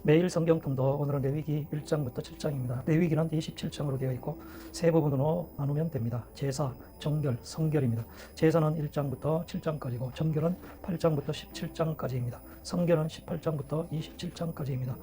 매일 성경통도 오늘은 레위기 1장부터 7장입니다. 레위기는 27장으로 되어 있고 세 부분으로 나누면 됩니다. 제사, 정결, 성결입니다. 제사는 1장부터 7장까지고 정결은 8장부터 17장까지입니다. 성결은 18장부터 27장까지입니다.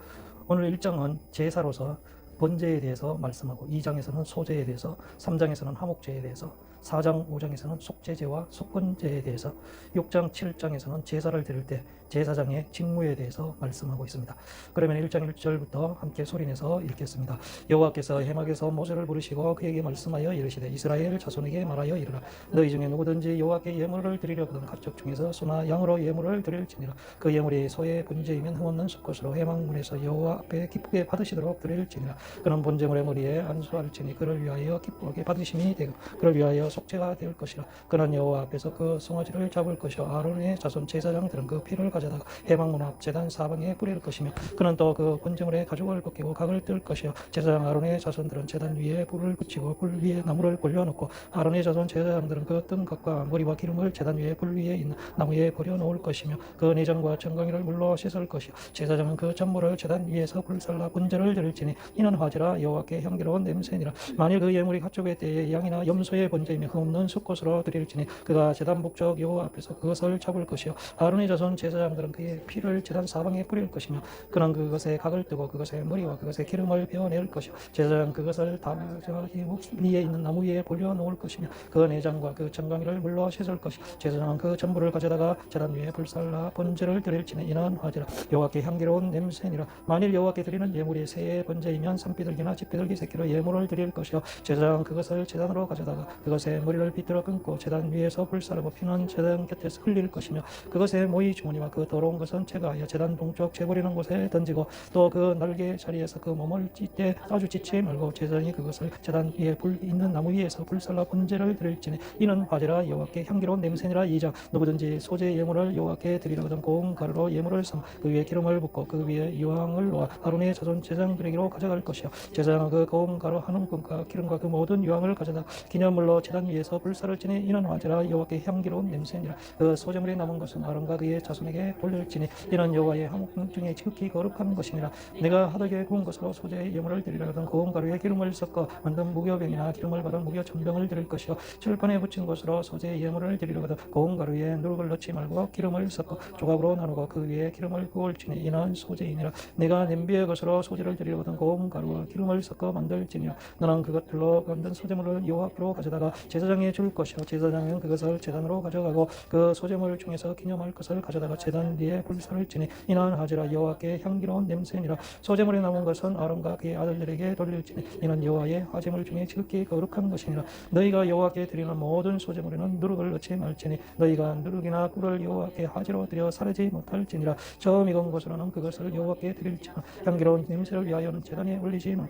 오늘 1장은 제사로서 번제에 대해서 말씀하고 2장에서는 소제에 대해서, 3장에서는 화목제에 대해서, 4장, 5장에서는 속죄제와 속건제에 대해서, 6장, 7장에서는 제사를 드릴 때 제사장의 직무에 대해서 말씀하고 있습니다. 그러면 1장 1절부터 함께 소리내서 읽겠습니다. 여호와께서 해막에서 모세를 부르시고 그에게 말씀하여 이르시되 이스라엘 자손에게 말하여 이르라. 너희 중에 누구든지 여호와께 예물을 드리려거든 가축 중에서 소나 양으로 예물을 드릴지니라. 그 예물이 소의 번제이면 흠없는 수컷으로 해막문에서 여호와 앞에 기쁘게 받으시도록 드릴지니라. 그는 번제물의 머리에 안수할지니 그를 위하여 기쁘게 받으심이 되고 그를 위하여 속죄가 될 것이라. 그는 여호와 앞에서 그 송아지를 잡을 것이요 아론의 자손 제사장들은 그 피를 가져다가 해막문 앞 제단 사방에 뿌릴 것이며 그는 또 그 번제물의 가죽을 벗기고 각을 뜰 것이요 제사장 아론의 자손들은 제단 위에 불을 붙이고 불 위에 나무를 올려놓고 아론의 자손 제사장들은 그 뜬각과 머리와 기름을 제단 위에 불 위에 있는 나무에 버려놓을 것이며 그 내장과 정강이를 물로 씻을 것이요 제사장은 그 전물을 제단 위에서 불살라 번제를 드릴지니 이는 화제라 여호와께 향기로운 냄새니라. 만일 그 예물이 가축의 때에 양이나 염소의 번제이며 흠없는 수컷으로 드릴지니 그가 제단 목적 여호와 앞에서 그것을 잡을 것이요 아론의 자손 제사장들은 그의 피를 제단 사방에 뿌릴 것이며 그는 그것에 각을 뜨고 그것의 머리와 그것의 기름을 베어낼 것이요 제사장 그것을 자기 목 위에 있는 나무 위에 올려놓을 것이며 그 내장과 그 정강이를 물로 씻을 것이요 제사장은 그 전부를 가져다가 제단 위에 불살라 번제를 드릴지니 이는 화제라 여호와께 향기로운 냄새니라. 만일 여호와께 드리는 예물이 새의 번제이면 산비둘기나 집비둘기 새끼로 예물을 드릴 것이요 제사장은 그것을 제단으로 가져다가 그것의 머리를 비틀어 끊고 제단 위에서 불사르고 피는 제단 곁에서 흘릴 것이며 그것의 모이 주머니와 그 더러운 것은 제거하여 제단 동쪽 재버리는 곳에 던지고 또 그 날개 자리에서 그 몸을 찢되 아주 찢지 말고 제사장이 그것을 제단 위에 불 있는 나무 위에서 불살라 번제를 드릴지니 이는 화제라 여호와께 향기로운 냄새니라. 2장 누구든지 소제 예물을 여호와께 드리려거든 고운 가루로 예물을 삼아 그 위에 기름을 붓고 그 위에 유황을 놓아 아론의 자손 제사장들에게로 가져갈 것이요 제사장은 그 고운 가루 한 움큼과 기름과 그 모든 유황을 가져다 기념물로 제단 위에서 불사를 지니 이는 화제라 여호와께 향기로운 냄새니라. 그 소제물에 남은 것은 아론과 그의 자손에게 돌릴지니 이는 여호와의 화목 중에 지극히 거룩한 것이니라. 내가 하덕에 구운 것으로 소제의 예물을 드리려거든 고운 가루에 기름을 섞어 만든 무교병이나 기름을 바른 무교 전병을 드릴 것이요 칠판에 붙인 것으로 소제의 예물을 드리려거든 고운 가루에 누룩을 넣지 말고 기름을 섞어 조각으로 나누고 그 위에 기름을 부을지니 이는 소제이니라. 내가 냄비의 것으로 소제를 드리려거든 고운 가루와 기름을 섞어 만들지니라. 너는 그것들로 만든 소제물을 여호와 앞으로 가져다가 제사장에 줄 것이요 제사장은 그것을 제단으로 가져가고 그 소제물 중에서 기념할 것을 가져다가 제단 위에 불사를 지니 이는 화제라 여호와께 향기로운 냄새니라. 소제물에 남은 것은 아론과 그의 아들들에게 돌릴지니 이는 여호와의 화제물 중에 지극히 거룩한 것이니라. 너희가 여호와께 드리는 모든 소제물에는 누룩을 넣지 말지니 너희가 누룩이나 꿀을 여호와께 화제로 드려 사르지 못할지니라. 처음 익은 것으로는 그것을 여호와께 드릴지라. 향기로운 냄새를 위하여는 제단에 올리지 마.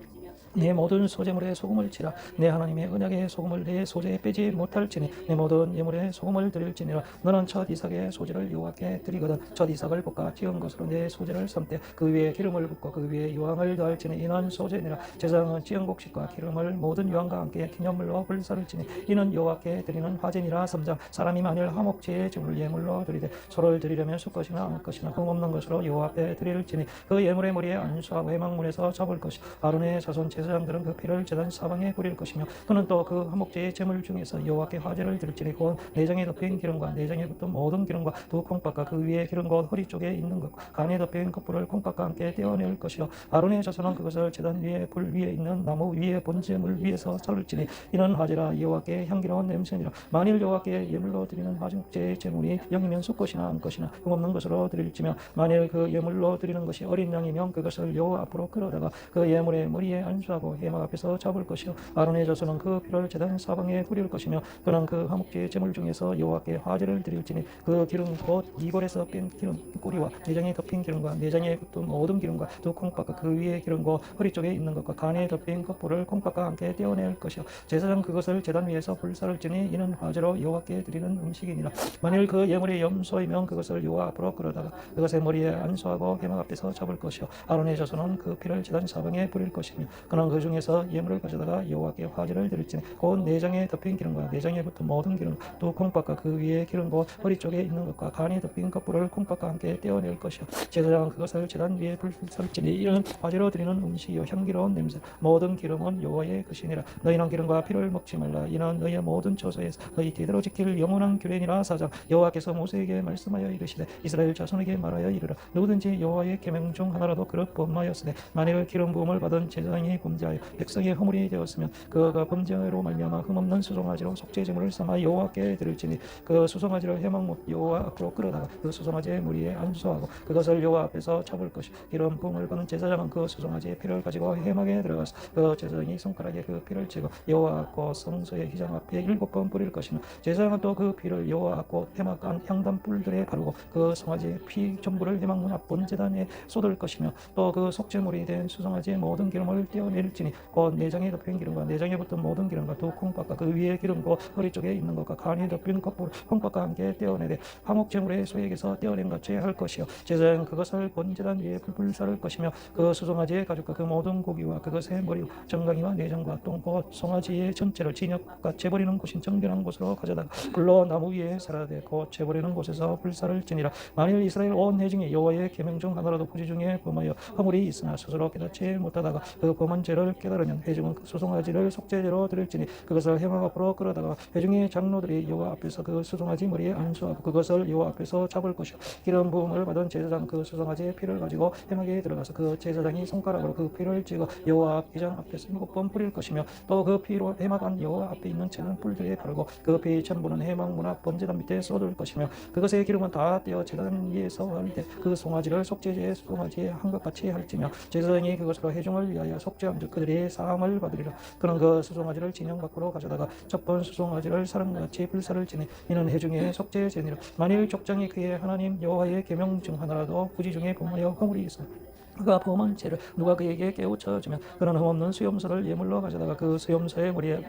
내 모든 소제물에 소금을 치라. 내 하나님의 언약의 소금을 내 소제에 빼지 못할지니 내 모든 예물에 소금을 드릴지니라. 너는 첫 이삭의 소제를 여호와께 드리거든 첫 이삭을 볶아 지은 것으로 내 소제를 삶되 그 위에 기름을 붓고 그 위에 유황을 더할지니 이는 소제니라. 제사장은 지은 곡식과 기름을 모든 유황과 함께 기념물로 불사를 지니 이는 여호와께 드리는 화제니라. 3장 사람이 만일 화목제의 제물을 예물로 드리되 소를 드리려면 수컷이나 암컷이나 흠없는 것으로 여호와 앞에 드릴지니 그 예물의 머리에 안수하고 회막문에서 잡을 것이 아론의 자손 제사장들은 그 피를 제단 사방에 뿌릴 것이며 그는 또 그 화목제의 제물 중에서 여호와께 화제를 드릴지니 곧 내장에 덮인 기름과 내장에 붙은 모든 기름과 두 콩팥과 그 위에 기름 곧 허리 쪽에 있는 것 간에 덮인 겉불을 콩팥과 함께 떼어낼 것이요 아론의 자손은 그것을 제단 위에 불 위에 있는 나무 위에 번제물 위에서 살을지니 이는 화제라 여호와께 향기로운 냄새니라. 만일 여호와께 예물로 드리는 화목제의 제물이 양이면 수컷이나 암컷이나 흠없는 것으로 드릴지며 만일 그 예물로 드리는 것이 어린 양이면 그것을 여호와 앞으로 끌어다가 그 예물의 머리에 안수하고 해막 앞에서 잡을 것이요 아론의 자손은 그 피를 제단 사방에 뿌릴 것이며 그는 그 화목제의 제물 중에서 여호와께 화제를 드릴지니 그 기름 곧 이골에서 뺀 기름 꼬리와 내장에 덮인 기름과 내장에 붙은 모든 기름과 두 콩팥과 그 위에 기름과 허리 쪽에 있는 것과 간에 덮인 겉볼을 콩팥과 함께 떼어낼 것이요 제사장 그것을 제단 위에서 불사를 지니 이는 화제로 여호와께 드리는 음식이니라. 만일 그 예물이 염소이면 그것을 여호와 앞으로 끌어다가 그것의 머리에 안수하고 해막 앞에서 잡을 것이요 아론의 자손은 그 피를 제단 사방에 뿌릴 것이며 그는 하는 그 중에서 예물을 가져다가 여호와께 화제를 드릴지니 곧 내장에 덮인 기름과 내장에 붙은 모든 기름 또 콩밥과 그 위에 기름 곧 허리 쪽에 있는 것과 간이 덮인 겉불을 콩밥과 함께 떼어낼 것이요 제사장은 그것을 제단 위에 불살지니 이는 화제로 드리는 음식이요 향기로운 냄새 모든 기름은 여호와의 것이니라. 너희는 기름과 피를 먹지 말라. 이는 너희의 모든 처소에서 너희 대대로 지킬 영원한 규례니라. 4장 여호와께서 모세에게 말씀하여 이르시되 이스라엘 자손에게 말하여 이르라. 누구든지 여호와의 계명 중 하나라도 그릇 범하였으되 만일 기름 부음을 받은 제사장이 범죄하여 백성의 허물이 되었으면 그가 범죄로 말미암아 흠없는 수송아지로 속죄제물을 삼아 여호와께 드릴지니 그 수송아지를 해막 못 여호와 앞으로 끌어다가 그 수송아지의 무리에 안수하고 그것을 여호와 앞에서 잡을 것이 기름 부음을 받은 제사장은 그 수송아지의 피를 가지고 해막에 들어가서 그 제사장이 손가락에 그 피를 치고 여호와 앞과 성소의 휘장 앞에 7번 뿌릴 것이며 제사장은 또 그 피를 여호와 앞과 해막 안 향단 뿔들에 바르고 그 송아지의 피 전부를 해막 문 앞 번제단에 쏟을 것이며 또 그 속죄물이 된 수송아지의 모든 기름을 떼어낼지니 곧 내장에 덮인 기름과 내장에 붙은 모든 기름과 두 콩밥과 그 위에 기름과 허리 쪽에 있는 것과 간이 덮인 겉불 콩밥과 함께 떼어내되 화목제물의 소액에서 떼어낸 같이 할 것이요 제사장은 그것을 번제단 위에 풀풀 쌀을 것이며 그 수송아지의 가죽과 그 모든 고기와 그것의 머리와 정강이와 내장과 똥곧 송아지의 전체를 진역과 재버리는 곳인 정결한 곳으로 가져다가 불러 나무 위에 살아대 곧 재버리는 곳에서 불살을 지니라. 만일 이스라엘 온 회중이 여호와의 계명 중 하나라도 부지 중에 범하여 허물이 있으나 스스로 깨닫지 못하다가 그 범한 죄를 깨달으면 회중은 그 수송아지를 속죄제로 드릴지니 그것을 해막 앞으로 끌어다가 회중의 장로들이 여호와 앞에서 그 수송아지 머리에 안수하고 그것을 여호와 앞에서 잡을 것이요 기름 부음을 받은 제사장 그 수송아지의 피를 가지고 해막에 들어가서 그 제사장이 손가락으로 그 피를 찍어 여호와 회장 앞에서 7번 뿌릴 것이며 또 그 피로 해막 안 여호와 앞에 있는 제단 뿔들에 바르고 그 피 전부는 해막 문 앞 번제단 밑에 쏟을 것이며 그것의 기름은 다 떼어 제단 위에서 할 때 그 송아지를 속죄제의 송아지에 한 것 같이 할지며 제사장이 그것으로 회중을 위하여 속죄함즉 그들이 사함을 받으리라. 그는 그 수송아지를 진영 밖으로 가져다가 첫번 수송아지를 사람과 같이 불살을 지니 이는 회중의 속죄제니라. 만일 족장이 그의 하나님 여호와의 계명 중 하나라도 부지 중에 범하여 허물이 있어 그가 범한 죄를 누가 그에게 깨우쳐주면 그는 흠없는 수염소를 예물로 가져다가 그 수염소의 머리에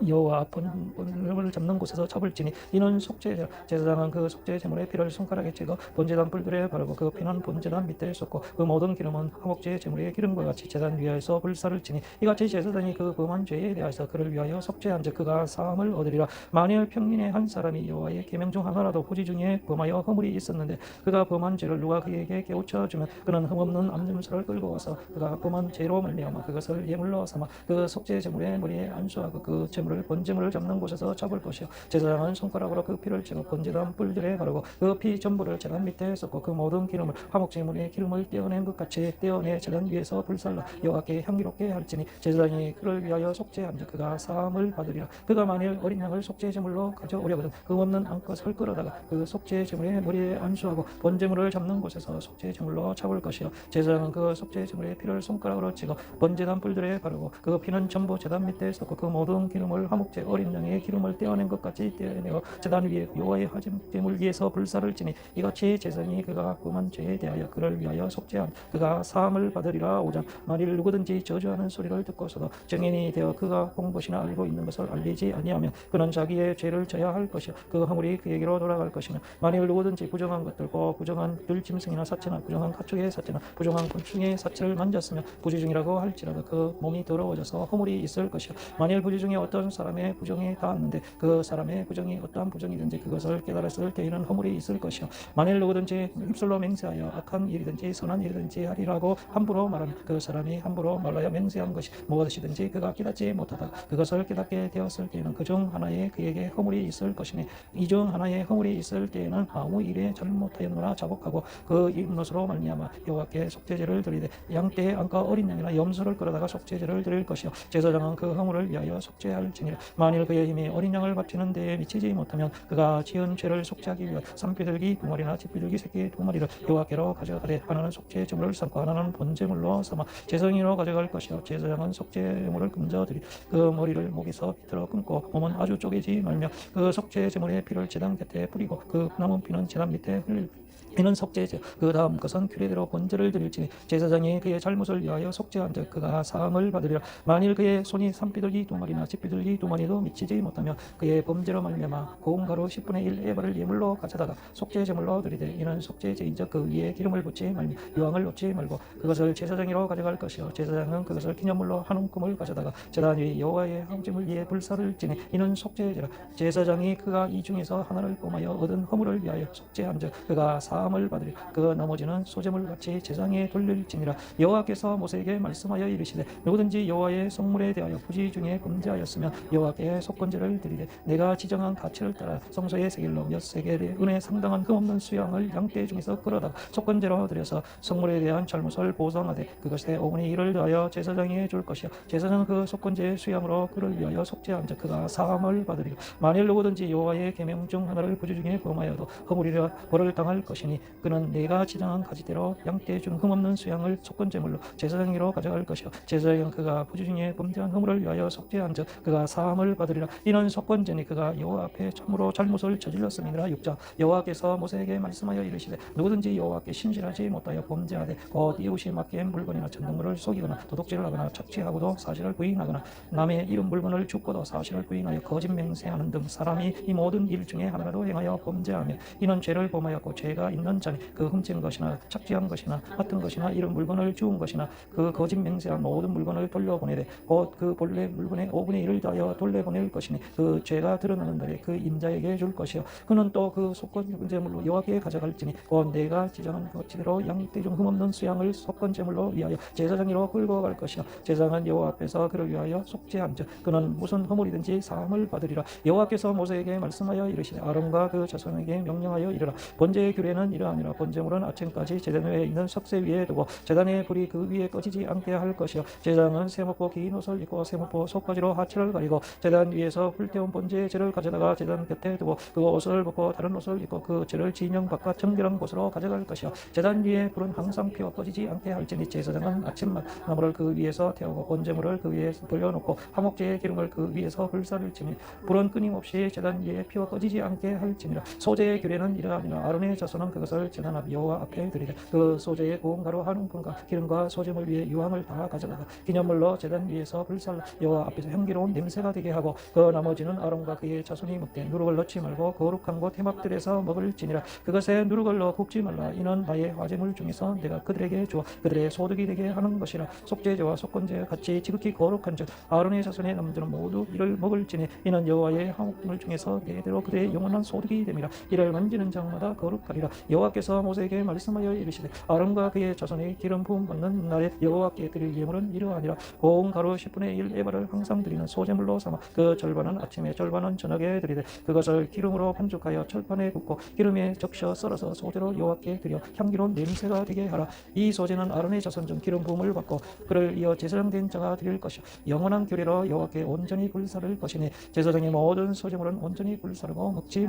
여호와 번을 잡는 곳에서 잡을지니 이는 속죄제라. 제사장은 그 속죄제물의 피를 손가락에 찍어 번제단 뿔들에 바르고 그 피는 번제단 밑에 쏟고 그 모든 기름은 화목제 제물의 기름과 같이 제단 위에서 불살을 지니 이같이 제사장이 그 범한 죄에 대하여서 그를 위하여 속죄한즉 그가 사함을 얻으리라. 만일 평민의 한 사람이 여호와의 계명 중 하나라도 부지 중에 범하여 허물이 있었는데 그가 범한 죄를 누가 그에게 깨우쳐 주면 그는 흠없는 암염소를 끌고 와서 그가 범한 죄로 말미암아 그것을 예물로 삼아 그 속죄 제물의 머리에 안수하고 그 제물을 번제물을 잡는 곳에서 잡을 것이요 제사장은 손가락으로 그 피를 찍어 번제단 뿔들에 바르고 그 피 전부를 제단 밑에 쏟고 그 모든 기름을 화목제물의 기름을 떼어낸 것 같이 떼어내 제단 위에서 불살라 여호와께 향기롭게 할지니 제사장이 그를 위하여 속죄한즉 그가 사함을 받으리라. 그가 만일 어린 양을 속죄 제물로 가져오려거든 그 없는 암컷을 끌어다가 그 속죄 제물의 머리에 안수하고 번제물을 잡는 곳에서 속죄 제물로 잡을 것이요 제사장은 그 속죄 제물의 피를 손가락으로 찍어 번제단 뿔들에 바르고 그 피는 전부 제단 밑에 쏟고 그 모든 기름을 화목제 어린 양의 기름을 떼어낸 것 같이 떼어내어 제단 위에 여호와의 화제물 위에서 불살을 지니 이같이 제사장이 그가 범한 죄에 대하여 그를 위하여 속죄한 그가 사함을 받으리라. 5장 만일 누구든지 저주하는 소리를 듣고서도 증인이 되어 그가 공보시나 알고 있는 것을 알리지 아니하면 그는 자기의 죄를 져야 할 것이요 그 허물이 그에게로 돌아갈 것이며 만일 누구든지 부정한 것들과 부정한 들짐승이나 사체나 부정한 가축의 사체나 부정한 곤충의 사체를 만졌으면 부지중이라고 할지라도 그 몸이 더러워져서 허물이 있을 것이요 만일 부지중에 어떤 사람의 부정이 닿았는데 그 사람의 부정이 어떠한 부정이든지 그것을 깨달았을 때에는 허물이 있을 것이요 만일 누구든지 입술로 맹세하여 악한 일이든지 선한 일이든지 하리라고 함부로 말하면 그 사람이 함부로 말하여 맹세한 것이 무엇이든지 그가 깨닫지 못하다가 그것을 깨닫게 되었을 때에는 그중 하나에 그에게 허물이 있을 것이니 이 중 하나에 허물이 있을 때에는 아무 일에 잘못하였노라 자복하고 그 입노스로 말미암아 여호와께 속죄제를 드리되 양떼의 암과 어린 양이나 염소를 끌어다가 속죄제를 드릴 것이요 제사장은 그 허물을 위하여 속죄할지니라. 만일 그의 힘이 어린 양을 바치는 데에 미치지 못하면 그가 지은 죄를 속죄하기 위하여 쌈비둘기 두 마리나 집비둘기 새끼 두 마리를 여호와께로 가져가되 하나는 속죄제물을 삼고 하나는 번제물로 삼아 제사장으로 가져갈 것이요 제사장은 속죄제물을 금져드리 그 머리를 목에서 비틀어 끊고 몸은 아주 쪼개지 말며 그 속죄제물의 피를 제단 곁에 뿌리고 그 남은 피는 제단 밑에 흘릴 이는 속죄제. 그 다음 것은 규례대로 번제를 드릴지니 제사장이 그의 잘못을 위하여 속죄한 즉 그가 사함을 받으리라. 만일 그의 손이 산비둘기 2마리나 집비둘기 2마리도 미치지 못하며 그의 범죄로 말미암아 고운 가루 10분의 1 에바를 예물로 가져다가 속죄 제물로 드리되 이는 속죄제인즉 그 위에 기름을 붓지 말며 유황을 놓지 말고 그것을 제사장이로 가져갈 것이요 제사장은 그것을 기념물로 한 움큼을 가져다가 제단 위 여호와의 항제물 위에 불사를 지니 이는 속죄제라. 제사장이 그가 이 중에서 하나를 꼼하여 얻은 허물을 위하여 속죄한즉 그가 사함을 받으리. 그 나머지는 소제물 같이 제사장에 돌릴지니라. 여호와께서 모세에게 말씀하여 이르시되 누구든지 여호와의 성물에 대하여 부지 중에 범죄하였으면 여호와께 속건제를 드리되 내가 지정한 가치를 따라 성소의 세겔로 몇 세겔의 은에 상당한 흠없는 수양을 양떼 중에서 끌어다가 속건제로 드려서 성물에 대한 잘못을 보상하되 그것의 5분의 1을 더하여 제사장에게 줄 것이요 제사장은 그 속건제의 수양으로 그를 위하여 속죄한즉 그가 사함을 받으리라. 만일 누구든지 여호와의 계명 중 하나를 부지 중에 범하여도 허물이라 벌을 당할 것이니 그는 내가 지정한 가지대로 양떼 중 흠없는 수양을 속건제물로 제사장으로 가져갈 것이요 제사장은 그가 부지 중에 범죄한 허물을 위하여 속죄한즉 그가 사함을 받으리라. 이는 속건제니 그가 여호와 앞에 참으로 잘못을 저질렀음이니라. 6장. 여호와께서 모세에게 말씀하여 이르시되 누구든지 여호와께 신실하지 못하여 범죄하되 곧 이웃이 맡긴 물건이나 전동물을 속이거나 도둑질을 하거나 착취하고도 사실을 부인하거나 남의 이름 물건을 죽고도 사실을 부인하여 거짓 맹세하는 등 사람이 이 모든 일 중에 하나라도 행하여 범죄하며 이는 죄를 범하였고 죄가 있는 자니 그 훔친 것이나 착취한 것이나 맡은 것이나 이런 물건을 주운 것이나 그 거짓 맹세한 모든 물건을 돌려보내되 곧 그 본래 물건의 5분의 1을 다하여 돌려보낼 것이니 그 죄가 드러나는 날에 그 임자에게 줄 것이요 그는 또 그 속건제물로 여호와께 가져갈지니 곧 내가 지정한 것대로 양떼 중 흠없는 수양을 속건제물로 위하여 제사장으로 끌고 갈 것이요 제사장은 여호와 앞에서 그를 위하여 속죄한즉 그는 무슨 허물이든지 사함을 받으리라. 여호와께서 모세에게 말씀하여 이르시되 아론과 그 자손에게 명령하여 이르라. 번제의 규례는 이러하니라. 번제물은 아침까지 제단 위에 있는 석쇠 위에 두고 제단의 불이 그 위에 꺼지지 않게 할 것이요 제사장은 세모포 긴 옷을 입고 세모포 속바지로 하체를 가리고 제단 위에서 불태운 번제의 재를 가져다가 제단 곁에 두고 그 옷을 벗고 다른 옷을 입고 그 재를 진영 바깥 정결한 곳으로 가져갈 것이요 제단 위에 불은 항상 피워 꺼지지 않게 할지니 제사장은 아침만 나무를 그 위에서 태우고 번제물을 그 위에 돌려놓고 화목제의 기름을 그 위에서 불사를 치니 불은 끊임없이 제단 위에 피워 꺼지지 않게 할지니라. 소제의 규례는 이러하니라. 아론의 자손은 그것을 제단 앞 여호와 앞에 드리되 그 소제의 고운 가루 한 움큼과 기름과 소제물 위에 유황을 다 가져다가 기념물로 제단 위에서 불살라 여호와 앞에서 향기로운 냄새가 되게 하고 그 나머지는 아론과 그의 자손이 먹되 누룩을 넣지 말고 거룩한 곳 회막들에서 먹을지니라. 그것에 누룩을 넣어 굽지 말라. 이는 나의 화제물 중에서 내가 그들에게 주어 그들의 소득이 되게 하는 것이라. 속죄제와 속건제와 같이 지극히 거룩한 즉 아론의 자손의 남자는 모두 이를 먹을지니 이는 여호와의 화목물 중에서 대대로 그들의 영원한 소득이 됨이라. 이를 만지는 자마다 거룩하리라. 여호와께서 모세에게 말씀하여 이르시되 아론과 그의 자손이 기름 부음 받는 날에 여호와께 드릴 예물은 이러하니라. 고운 가루 10분의 1 에바를 항상 드리는 소제물로 삼아 그 절반은 아침에 절반은 저녁에 드리되 그것을 기름으로 반죽하여 철판에 굽고 기름에 적셔 썰어서 소제로 여호와께 드려 향기로운 냄새가 되게 하라. 이 소제는 아론의 자손 중 기름 부음을 받고 그를 이어 제사장 된 자가 드릴 것이요 영원한 규례로 여호와께 온전히 불사를 것이니 제사장의 모든 소제물은 온전히 불사르고 먹지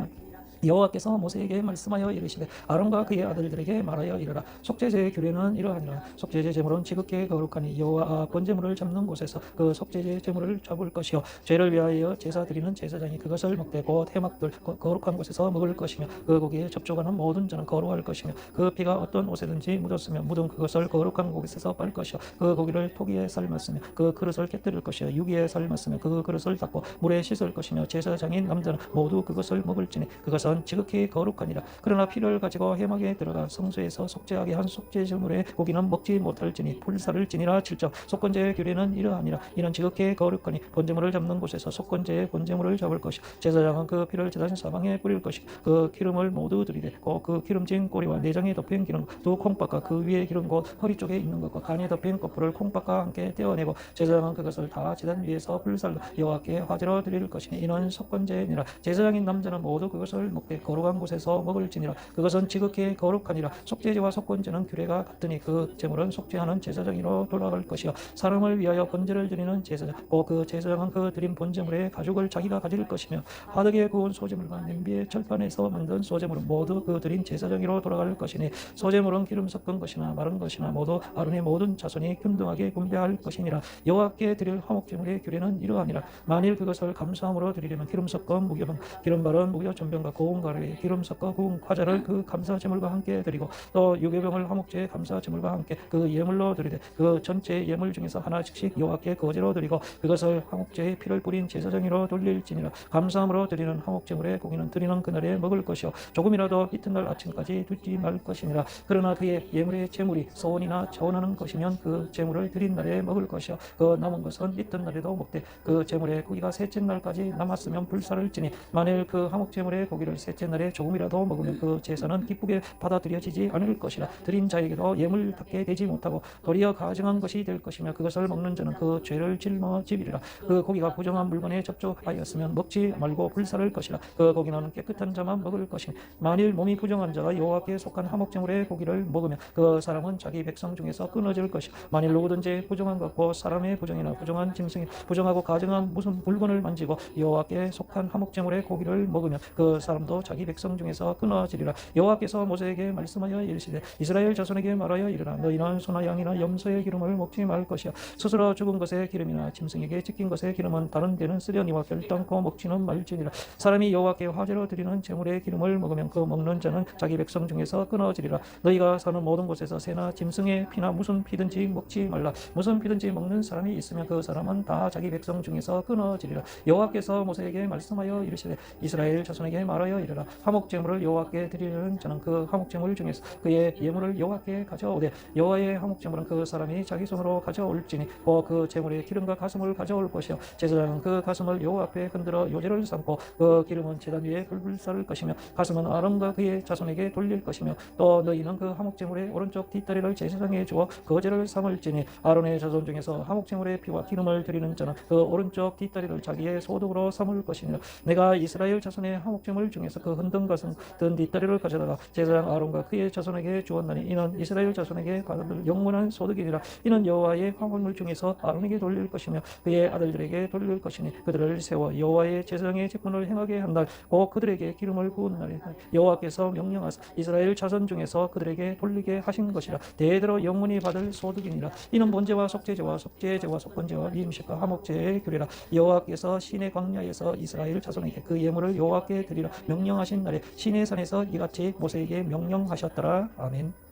여호와께서 모세에게 말씀하여 이르시되 아론과 그의 아들들에게 말하여 이르라. 속죄제의 규례는 이러하니라. 속죄제 제물은 지극히 거룩하니 여호와 앞 번제물을 잡는 곳에서 그 속죄제 제물을 잡을 것이요 죄를 위하여 제사 드리는 제사장이 그것을 먹되 곧 해막들 거룩한 곳에서 먹을 것이며 그 고기에 접촉하는 모든 자는 거룩할 것이며 그 피가 어떤 옷에든지 묻었으면 묻은 그것을 거룩한 곳에서 빨 것이요 그 고기를 토기에 삶았으며 그 그릇을 깨뜨릴 것이요 유기에 삶았으며 그 그릇을 닦고 물에 씻을 것이며 제사장인 남자는 모두 그것을 먹을지니 그것은 지극히 거룩하니라. 그러나 피를 가지고 회막에 들어가 성소에서 속죄하게 한 속죄제물의 고기는 먹지 못할지니 불사를 지니라. 7장. 속건제의 규례는 이러하니라. 이는 지극히 거룩하니 번제물을 잡는 곳에서 속건제의 번제물을 잡을 것이 제사장은 그 피를 제단 사방에 뿌릴 것이 그 기름을 모두 들이되 그 기름진 꼬리와 내장에 덮인 기름 두 콩밥과 그 위에 기름 곧 허리 쪽에 있는 것과 간에 덮인 거풀을 콩밥과 함께 떼어내고 제사장은 그것을 다 제단 위에서 불살로 여호와께 화제로 드릴 것이니 이는 속건제니라. 제사장인 남자는 모두 그것을 먹되 거룩한 곳에서 먹을지니라. 그것은 지극히 거룩하니라. 속죄제와 속건제는 규례가 같으니 그 제물은 속죄하는 제사장으로 돌아갈 것이요 사람을 위하여 번제를 드리는 제사장 그 제사장은 그 드린 번제물의 가죽을 자기가 가질 것이며 화덕에 구운 소제물과 냄비의 철판에서 만든 소제물은 모두 그 드린 제사장으로 돌아갈 것이니 소제물은 기름 섞은 것이나 마른 것이나 모두 아론의 모든 자손이 균등하게 분배할 것이니라. 여호와께 드릴 화목제물의 규례는 이러하니라. 만일 그것을 감사함으로 드리려면 기름 섞은 무교병 기름 바른 무교 전병과 고운 가루에 기름 섞어 구운 과자를 그 감사 제물과 함께 드리고 또 유괴병을 화목제의 감사 제물과 함께 그 예물로 드리되 그 전체 예물 중에서 하나씩씩 여호와께 거제로 드리고 그것을 화목제의 피를 뿌린 제사장으로 돌릴지니라. 감사함으로 드리는 화목제물의 고기는 드리는 그날에 먹을 것이요 조금이라도 이튿날 아침까지 두지 말 것이니라. 그러나 그의 예물의 제물이 소원이나 자원하는 것이면 그 제물을 드린 날에 먹을 것이요 그 남은 것은 이튿날에도 먹되 그 제물의 고기가 셋째 날까지 남았으면 불사를 지니 만일 그 화목제물의 고기를 셋째 날에 조금이라도 먹으면 그 제사는 기쁘게 받아들여지지 않을 것이라. 드린 자에게도 예물답게 되지 못하고 도리어 가증한 것이 될 것이며 그것을 먹는 자는 그 죄를 짊어지리라. 그 고기가 부정한 물건에 접촉하였으면 먹지 말고 불사를 것이라. 그 고기는 깨끗한 자만 먹을 것이니 만일 몸이 부정한 자가 여호와께 속한 화목제물의 고기를 먹으면 그 사람은 자기 백성 중에서 끊어질 것이요 만일 누구든지 부정한 것고 사람의 부정이나 부정한 짐승이 부정하고 가증한 무슨 물건을 만지고 여호와께 속한 화목제물의 고기를 먹으면 그 사람도 자기 백성 중에서 끊어지리라. 여호와께서 모세에게 말씀하여 이르시되 이스라엘 자손에게 말하여 이르라. 너희는 소나 양이나 염소의 기름을 먹지 말 것이야. 스스로 죽은 것의 기름이나 짐승에게 찢긴 것의 기름은 다른 데는 쓰려니와 결단코 먹지는 말지니라. 사람이 여호와께 화제로 드리는 제물의 기름을 먹으면 그 먹는 자는 자기 백성 중에서 끊어지리라. 너희가 사는 모든 곳에서 새나 짐승의 피나 무슨 피든지 먹지 말라. 무슨 피든지 먹는 사람이 있으면 그 사람은 다 자기 백성 중에서 끊어지리라. 여호와께서 모세에게 말씀하여 이르시되 이스라엘 자손에게 말하여 이르라. 화목제물을 여호와께 드리는 자는 그 화목제물 중에서 그의 예물을 여호와께 가져오되 여호와의 화목제물은 그 사람이 자기 손으로 가져올지니 그 제물의 기름과 가슴을 가져올 것이요 제사장은 그 가슴을 여호와 앞에 흔들어 요제를 삼고 그 기름은 제단 위에 불불 썰을 것이며 가슴은 아론과 그의 자손에게 돌릴 것이며 또 너희는 그 화목제물의 오른쪽 뒷다리를 제사장에 주어 거제를 삼을지니 아론의 자손 중에서 화목제물의 피와 기름을 드리는 자는 그 오른쪽 뒷다리를 자기의 소득으로 삼을 것이니라. 내가 이스라엘 자손의 화목제물 중에서 그 흔든 가슴 든 뒷다리를 가져다가 제사장 아론과 그의 자손에게 주었나니 이는 이스라엘 자손에게 받을 영원한 소득이니라. 이는 여호와의 화목물 중에서 아론에게 돌릴 것이며 그의 아들들에게 돌릴 것이니 그들을 세워 여호와의 제사장의 직분을 행하게 한 날 곧 그들에게 기름을 부은 날에 여호와께서 명령하사 이스라엘 자손 중에서 그들에게 돌리게 하신 것이라. 대대로 영원히 받을 소득이니라. 이는 번제와 속죄제와 속죄제와 속건제와 미음식과 화목제의 규례라. 여호와께서 시내 광야에서 이스라엘 자손에게 그 예물을 여호와께 드리라 명령하신 날에 시내 산에서 이같이 모세에게 명령하셨더라. 아멘.